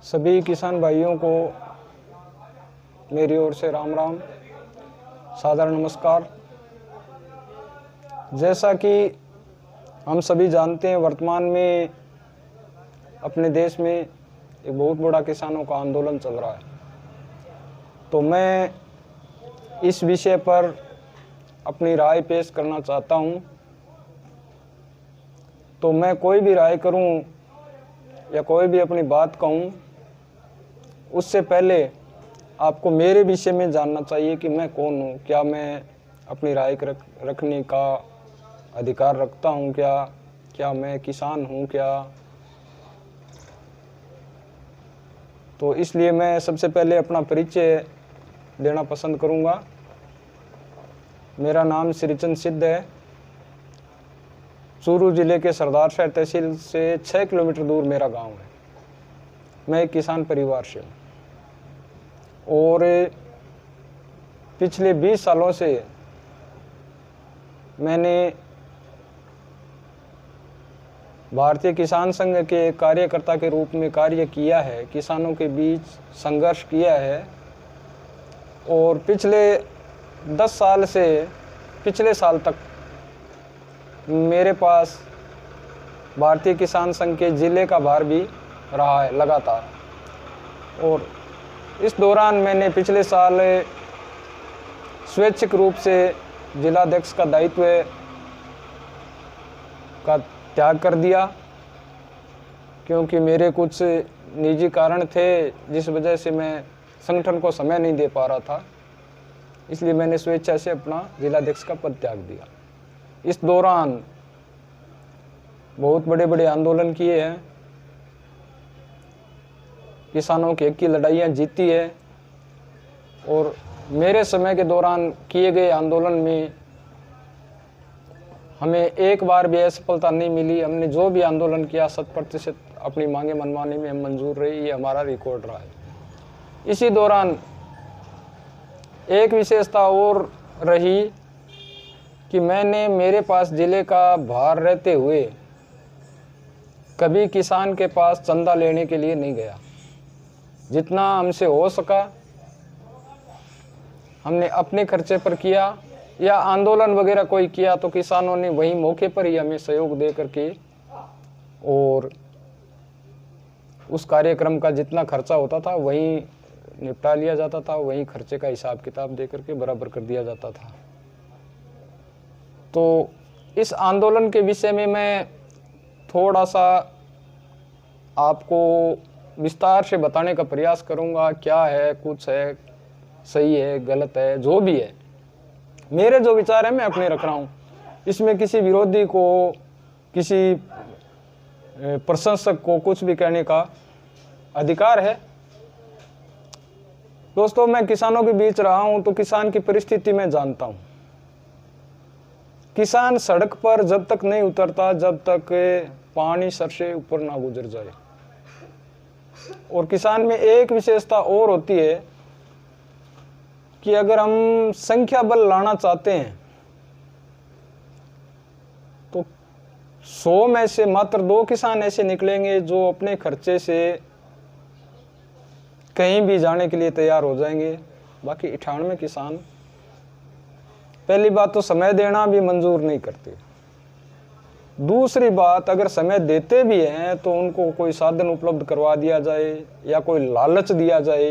सभी किसान भाइयों को मेरी ओर से राम राम, सादर नमस्कार। जैसा कि हम सभी जानते हैं, वर्तमान में अपने देश में एक बहुत बड़ा किसानों का आंदोलन चल रहा है। तो मैं इस विषय पर अपनी राय पेश करना चाहता हूं। तो मैं कोई भी राय करूं या कोई भी अपनी बात कहूं, उससे पहले आपको मेरे विषय में जानना चाहिए कि मैं कौन हूं। क्या मैं अपनी राय रखने का अधिकार रखता हूं? क्या मैं किसान हूं? तो इसलिए मैं सबसे पहले अपना परिचय देना पसंद करूंगा। मेरा नाम श्रीचंद सिद्ध है। चूरू जिले के सरदारशहर तहसील से 6 किलोमीटर दूर मेरा गांव है। मैं एक किसान परिवार से हूँ और पिछले 20 सालों से मैंने भारतीय किसान संघ के कार्यकर्ता के रूप में कार्य किया है, किसानों के बीच संघर्ष किया है। और पिछले 10 साल से पिछले साल तक मेरे पास भारतीय किसान संघ के ज़िले का भार भी रहा है लगातार। और इस दौरान मैंने पिछले साल स्वैच्छिक रूप से जिलाध्यक्ष का दायित्व का त्याग कर दिया, क्योंकि मेरे कुछ निजी कारण थे जिस वजह से मैं संगठन को समय नहीं दे पा रहा था। इसलिए मैंने स्वेच्छा से अपना जिलाध्यक्ष का पद त्याग दिया। इस दौरान बहुत बड़े बड़े आंदोलन किए हैं, किसानों के हक की लड़ाइयाँ जीती है। और मेरे समय के दौरान किए गए आंदोलन में हमें एक बार भी असफलता नहीं मिली। हमने जो भी आंदोलन किया 100% अपनी मांगे मनवाने में हम मंजूर रही। ये हमारा रिकॉर्ड रहा है। इसी दौरान एक विशेषता और रही कि मैंने मेरे पास ज़िले का भार रहते हुए कभी किसान के पास चंदा लेने के लिए नहीं गया। जितना हमसे हो सका हमने अपने खर्चे पर किया, या आंदोलन वगैरह कोई किया तो किसानों ने वहीं मौके पर ही हमें सहयोग दे करके और उस कार्यक्रम का जितना खर्चा होता था वहीं निपटा लिया जाता था। वहीं खर्चे का हिसाब किताब दे करके बराबर कर दिया जाता था। तो इस आंदोलन के विषय में मैं थोड़ा सा आपको विस्तार से बताने का प्रयास करूंगा। क्या है, कुछ है, सही है, गलत है, जो भी है, मेरे जो विचार है मैं अपने रख रहा हूँ। इसमें किसी विरोधी को, किसी प्रशंसक को कुछ भी कहने का अधिकार है। दोस्तों, मैं किसानों के बीच रहा हूँ तो किसान की परिस्थिति मैं जानता हूँ। किसान सड़क पर जब तक नहीं उतरता जब तक पानी सर से ऊपर ना गुजर जाए। और किसान में एक विशेषता और होती है कि अगर हम संख्या बल लाना चाहते हैं तो 100 में से मात्र 2 किसान ऐसे निकलेंगे जो अपने खर्चे से कहीं भी जाने के लिए तैयार हो जाएंगे। बाकी 98 किसान पहली बात तो समय देना भी मंजूर नहीं करते। दूसरी बात, अगर समय देते भी हैं तो उनको कोई साधन उपलब्ध करवा दिया जाए या कोई लालच दिया जाए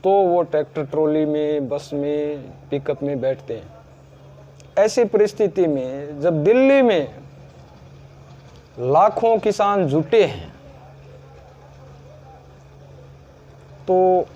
तो वो ट्रैक्टर ट्रॉली में, बस में, पिकअप में बैठते हैं। ऐसी परिस्थिति में जब दिल्ली में लाखों किसान जुटे हैं तो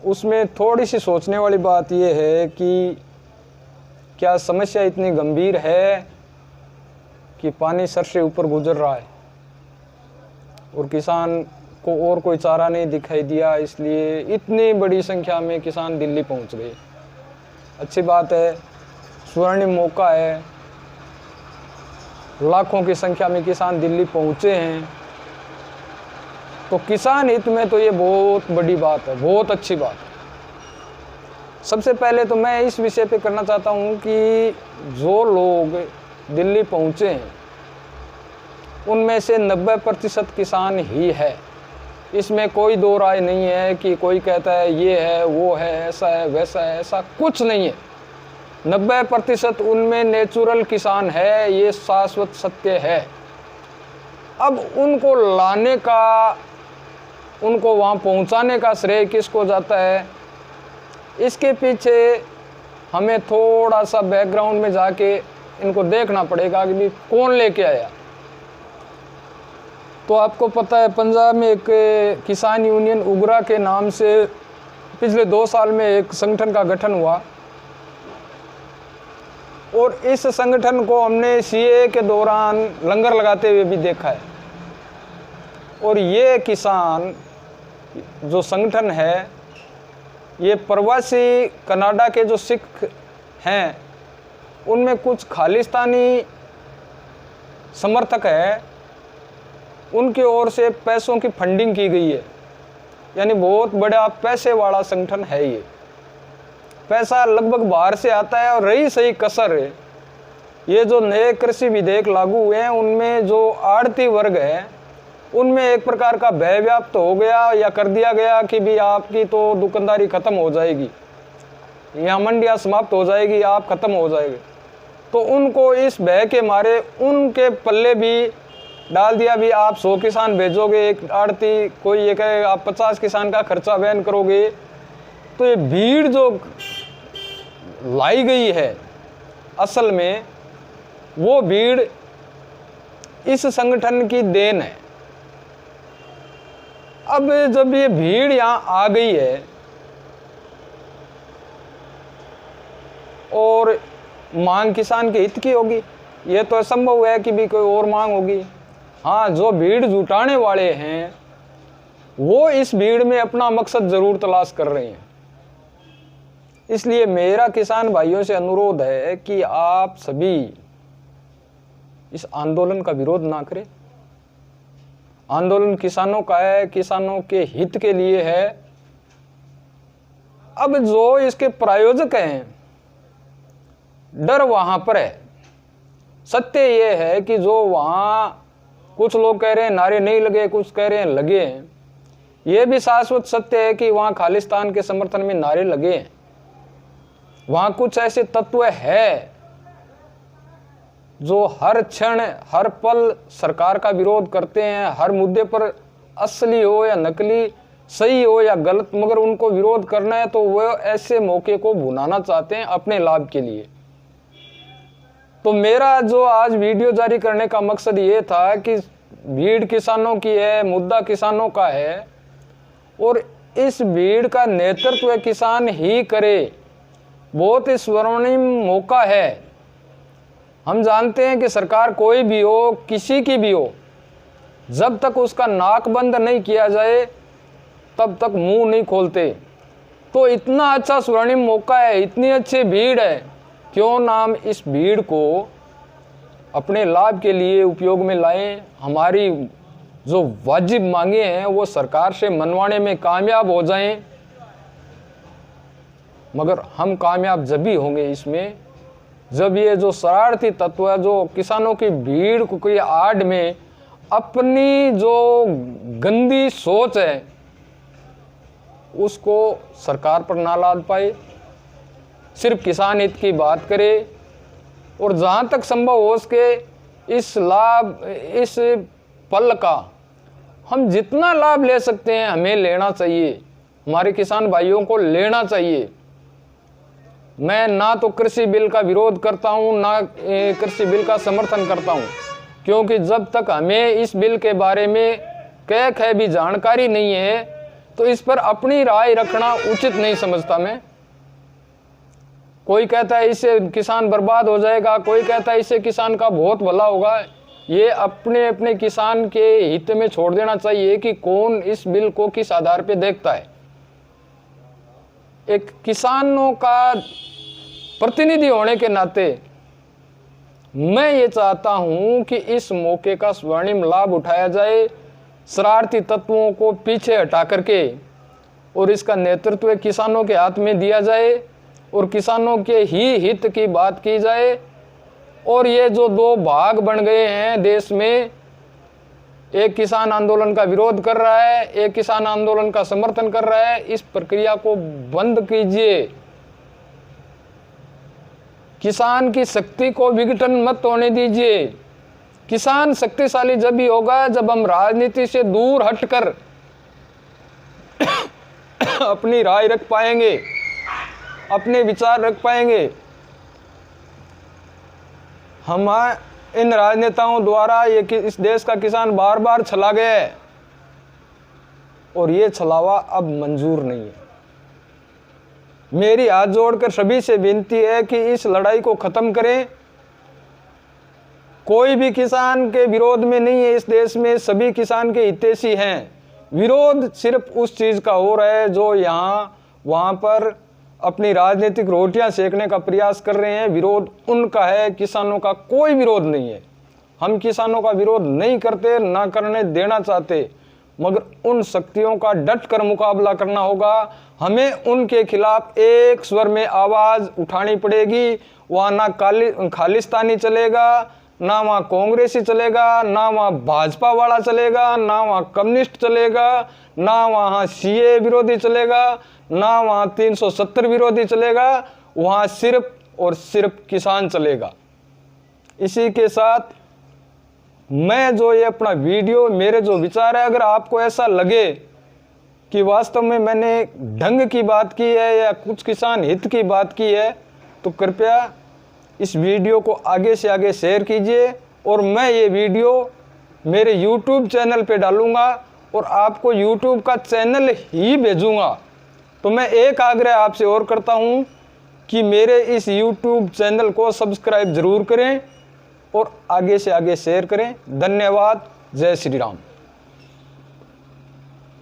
उसमें थोड़ी सी सोचने वाली बात यह है कि क्या समस्या इतनी गंभीर है कि पानी सर से ऊपर गुजर रहा है और किसान को और कोई चारा नहीं दिखाई दिया, इसलिए इतनी बड़ी संख्या में किसान दिल्ली पहुंच गए। अच्छी बात है, स्वर्णिम मौका है, लाखों की संख्या में किसान दिल्ली पहुंचे हैं। तो किसान हित में तो ये बहुत बड़ी बात है, बहुत अच्छी बात है। सबसे पहले तो मैं इस विषय पे करना चाहता हूँ कि जो लोग दिल्ली पहुँचे हैं उनमें से 90% किसान ही है। इसमें कोई दो राय नहीं है कि कोई कहता है ये है वो है ऐसा है वैसा है, ऐसा कुछ नहीं है। 90% उनमें नेचुरल किसान है, ये शाश्वत सत्य है। अब उनको लाने का, उनको वहाँ पहुँचाने का श्रेय किसको जाता है? इसके पीछे हमें थोड़ा सा बैकग्राउंड में जाके इनको देखना पड़ेगा कि भी कौन लेके आया। तो आपको पता है पंजाब में एक किसान यूनियन उगरा के नाम से पिछले 2 साल में एक संगठन का गठन हुआ, और इस संगठन को हमने सीए के दौरान लंगर लगाते हुए भी देखा है। और ये किसान जो संगठन है, ये प्रवासी कनाडा के जो सिख हैं उनमें कुछ खालिस्तानी समर्थक है, उनकी ओर से पैसों की फंडिंग की गई है। यानी बहुत बड़ा पैसे वाला संगठन है ये। पैसा लगभग बाहर से आता है। और रही सही कसर है, ये जो नए कृषि विधेयक लागू हुए हैं उनमें जो आड़ती वर्ग है उनमें एक प्रकार का भय व्याप्त हो गया या कर दिया गया कि भी आपकी तो दुकानदारी खत्म हो जाएगी, यहाँ मंडियाँ समाप्त हो जाएगी, आप खत्म हो जाएंगे। तो उनको इस भय के मारे उनके पल्ले भी डाल दिया भी आप 100 किसान भेजोगे, एक आड़ती कोई ये कहे आप 50 किसान का खर्चा वहन करोगे। तो ये भीड़ जो लाई गई है असल में वो भीड़ इस संगठन की देन है। अब जब ये भीड़ यहाँ आ गई है और मांग किसान के हित की होगी, ये तो असंभव है कि भी कोई और मांग होगी। हाँ, जो भीड़ जुटाने वाले हैं वो इस भीड़ में अपना मकसद जरूर तलाश कर रहे हैं। इसलिए मेरा किसान भाइयों से अनुरोध है कि आप सभी इस आंदोलन का विरोध ना करें। आंदोलन किसानों का है, किसानों के हित के लिए है। अब जो इसके प्रायोजक हैं, डर वहां पर है। सत्य ये है कि जो वहां कुछ लोग कह रहे हैं नारे नहीं लगे, कुछ कह रहे हैं लगे हैं। ये भी शाश्वत सत्य है कि वहां खालिस्तान के समर्थन में नारे लगे हैं। वहां कुछ ऐसे तत्व है जो हर क्षण हर पल सरकार का विरोध करते हैं, हर मुद्दे पर असली हो या नकली, सही हो या गलत, मगर उनको विरोध करना है तो वो ऐसे मौके को भुनाना चाहते हैं अपने लाभ के लिए। तो मेरा जो आज वीडियो जारी करने का मकसद ये था कि भीड़ किसानों की है, मुद्दा किसानों का है, और इस भीड़ का नेतृत्व किसान ही करे। बहुत ही स्वर्णिम मौका है। हम जानते हैं कि सरकार कोई भी हो, किसी की भी हो, जब तक उसका नाक बंद नहीं किया जाए तब तक मुंह नहीं खोलते। तो इतना अच्छा स्वर्णिम मौका है, इतनी अच्छी भीड़ है, क्यों ना हम इस भीड़ को अपने लाभ के लिए उपयोग में लाएं। हमारी जो वाजिब मांगे हैं वो सरकार से मनवाने में कामयाब हो जाएं। मगर हम कामयाब जब भी होंगे इसमें जब ये जो शरारती तत्व है, जो किसानों की भीड़ को की आड़ में अपनी जो गंदी सोच है उसको सरकार पर ना लाद पाए, सिर्फ किसान हित की बात करे, और जहाँ तक संभव हो सके इस पल का हम जितना लाभ ले सकते हैं हमें लेना चाहिए, हमारे किसान भाइयों को लेना चाहिए। मैं ना तो कृषि बिल का विरोध करता हूं, ना कृषि बिल का समर्थन करता हूं, क्योंकि जब तक हमें इस बिल के बारे में कह भी जानकारी नहीं है तो इस पर अपनी राय रखना उचित नहीं समझता मैं। कोई कहता है इससे किसान बर्बाद हो जाएगा, कोई कहता है इससे किसान का बहुत भला होगा। ये अपने अपने किसान के हित में छोड़ देना चाहिए कि कौन इस बिल को किस आधार पर देखता है। एक किसानों का प्रतिनिधि होने के नाते मैं ये चाहता हूं कि इस मौके का स्वर्णिम लाभ उठाया जाए, शरारती तत्वों को पीछे हटा करके, और इसका नेतृत्व किसानों के हाथ में दिया जाए और किसानों के ही हित की बात की जाए। और ये जो दो भाग बन गए हैं देश में, एक किसान आंदोलन का विरोध कर रहा है, एक किसान आंदोलन का समर्थन कर रहा है। इस प्रक्रिया को बंद कीजिए। किसान की शक्ति को विघटन मत होने दीजिए। किसान शक्तिशाली जब ही होगा जब हम राजनीति से दूर हटकर अपनी राय रख पाएंगे, अपने विचार रख पाएंगे। हम इन राजनेताओं द्वारा इस देश का किसान बार बार छला गया है और ये छलावा अब मंजूर नहीं है। मेरी हाथ जोड़कर सभी से विनती है कि इस लड़ाई को खत्म करें। कोई भी किसान के विरोध में नहीं है इस देश में, सभी किसान के हितैषी हैं। विरोध सिर्फ उस चीज का हो रहा है जो वहां पर अपनी राजनीतिक रोटियां सेकने का प्रयास कर रहे हैं। विरोध उनका है, किसानों का कोई विरोध नहीं है। हम किसानों का विरोध नहीं करते, ना करने देना चाहते, मगर उन शक्तियों का डट कर मुकाबला करना होगा। हमें उनके खिलाफ एक स्वर में आवाज उठानी पड़ेगी। वहाँ ना खालिस्तानी चलेगा, ना वहाँ कांग्रेसी चलेगा, ना वहाँ भाजपा वाला चलेगा, ना वहाँ कम्युनिस्ट चलेगा, ना वहाँ सीए विरोधी चलेगा, ना वहाँ 370 विरोधी चलेगा। वहाँ सिर्फ और सिर्फ किसान चलेगा। इसी के साथ मैं जो ये अपना वीडियो, मेरे जो विचार है, अगर आपको ऐसा लगे कि वास्तव में मैंने ढंग की बात की है या कुछ किसान हित की बात की है, तो कृपया इस वीडियो को आगे से आगे शेयर कीजिए और मैं ये वीडियो मेरे YouTube चैनल पे डालूंगा और आपको YouTube का चैनल ही भेजूंगा। तो मैं एक आग्रह आपसे और करता हूँ कि मेरे इस YouTube चैनल को सब्सक्राइब जरूर करें और आगे से आगे शेयर करें। धन्यवाद। जय श्री राम।